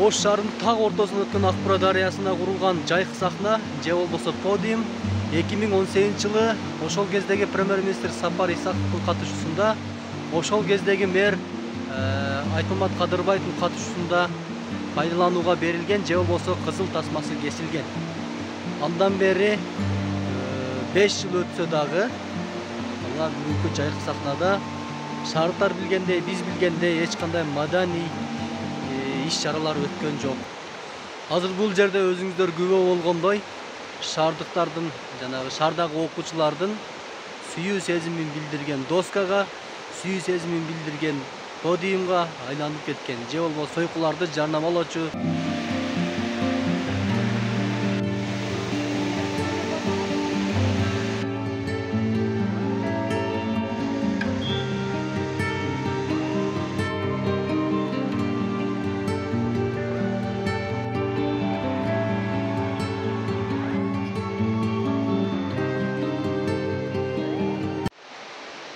Ош шаарынын так ортосунда өткөн Акбура дарыясына курулган жайкы сахна же болбосо подиум 2018 жылы ошол кездеги премьер-министр Сапар Исаковдун катышуусунда, ошол кездеги мэр Айтмамат Кадырбаевдун катышуусунда пайдаланууга берилген же болбосо кызыл тасмасы кесилген. Андан бери 5 жыл өтсө дагы мына бүгүнкү жайкы сахнада шаардыктар билгендей, биз билгендей эч кандай маданий иш-чаралар өткөн жок. Азыр бул жерде өзүңүздөр күбө болгондой шаардыктардын жанагы шаардагы окуучулардын сүйүү сезимин билдирген доскага, сүйүү сезимин билдирген подиумга айланып кеткен. Же болбосо сойкуларды жарнамалоочу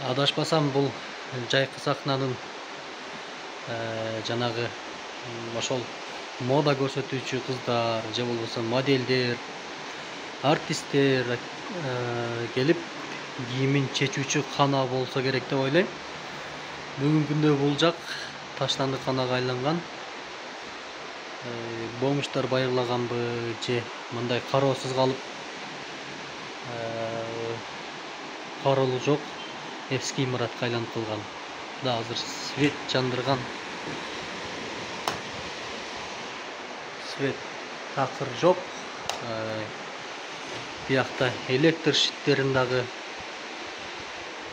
адашпасам бул жайкы сахнанын жанагы ошол мода көрсөтүүчү кыздар же болбосо моделдер, артисттер келип кийимин чечүүчү кана болсо керек деп ойлойм. Бүгүнкү күндө бул жак таштандык канага айланган. Бомуштар байырлаганбы же мындай кароосуз калып кароолу жок. Эски имаратка айланып калган. Да азыр свет жандырган. Свет такыр жок. Биякта электр шиттерин дагы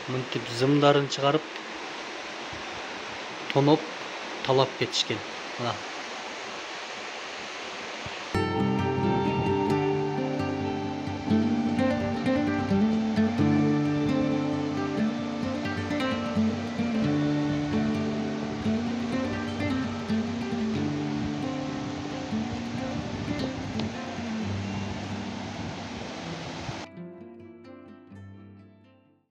мынтип зымдарын чыгарып тоноп талап кетишкен.